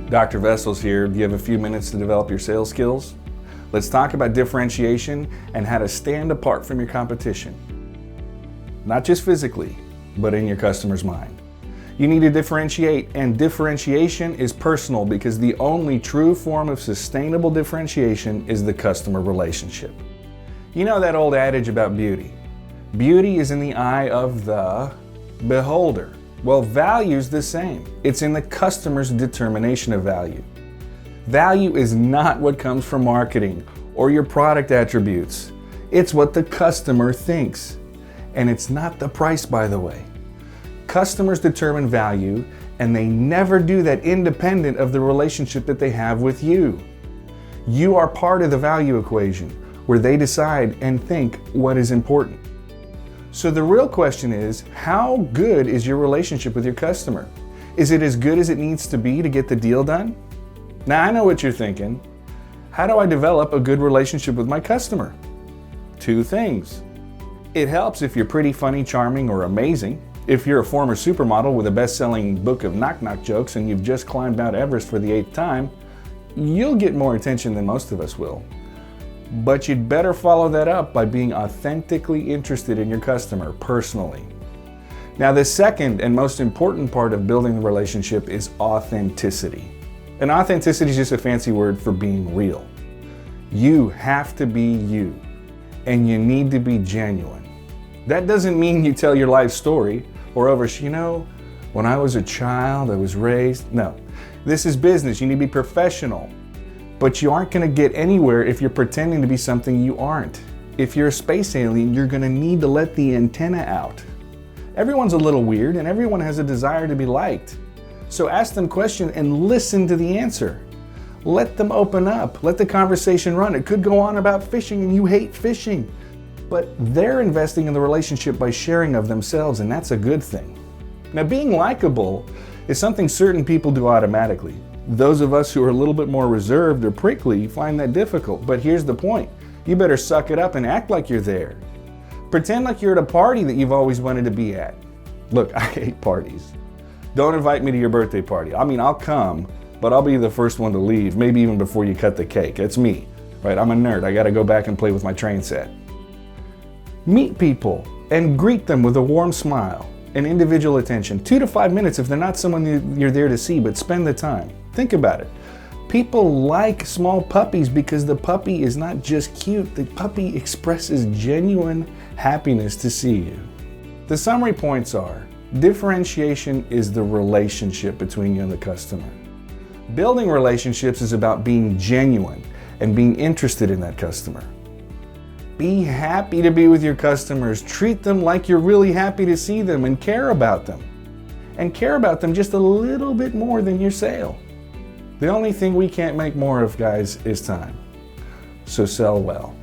Dr. Wessels here. Do you have a few minutes to develop your sales skills? Let's talk about differentiation and how to stand apart from your competition. Not just physically, but in your customer's mind. You need to differentiate, and differentiation is personal because the only true form of sustainable differentiation is the customer relationship. You know that old adage about beauty? Beauty is in the eye of the beholder. Well, value's the same. It's in the customer's determination of value. Value is not what comes from marketing or your product attributes. It's what the customer thinks. And it's not the price, by the way. Customers determine value, and they never do that independent of the relationship that they have with you. You are part of the value equation where they decide and think what is important. So the real question is, how good is your relationship with your customer? Is it as good as it needs to be to get the deal done? Now I know what you're thinking. How do I develop a good relationship with my customer? Two things. It helps if you're pretty, funny, charming, or amazing. If you're a former supermodel with a best-selling book of knock-knock jokes and you've just climbed Mount Everest for the 8th time, you'll get more attention than most of us will. But you'd better follow that up by being authentically interested in your customer personally. Now, the second and most important part of building the relationship is authenticity. And authenticity is just a fancy word for being real. You have to be you, and you need to be genuine. That doesn't mean you tell your life story or when I was a child, I was raised. No, this is business. You need to be professional. But you aren't going to get anywhere if you're pretending to be something you aren't. If you're a space alien, you're going to need to let the antenna out. Everyone's a little weird, and everyone has a desire to be liked. So ask them questions and listen to the answer. Let them open up. Let the conversation run. It could go on about fishing, and you hate fishing. But they're investing in the relationship by sharing of themselves, and that's a good thing. Now, being likable is something certain people do automatically. Those of us who are a little bit more reserved or prickly find that difficult. But here's the point. You better suck it up and act like you're there. Pretend like you're at a party that you've always wanted to be at. Look, I hate parties. Don't invite me to your birthday party. I'll come, but I'll be the first one to leave, maybe even before you cut the cake. It's me, right? I'm a nerd. I got to go back and play with my train set. Meet people and greet them with a warm smile and individual attention. 2 to 5 minutes if they're not someone you're there to see, but spend the time. Think about it. People like small puppies because the puppy is not just cute. The puppy expresses genuine happiness to see you. The summary points are, differentiation is the relationship between you and the customer. Building relationships is about being genuine and being interested in that customer. Be happy to be with your customers. Treat them like you're really happy to see them and care about them. And care about them just a little bit more than your sale. The only thing we can't make more of, guys, is time. So sell well.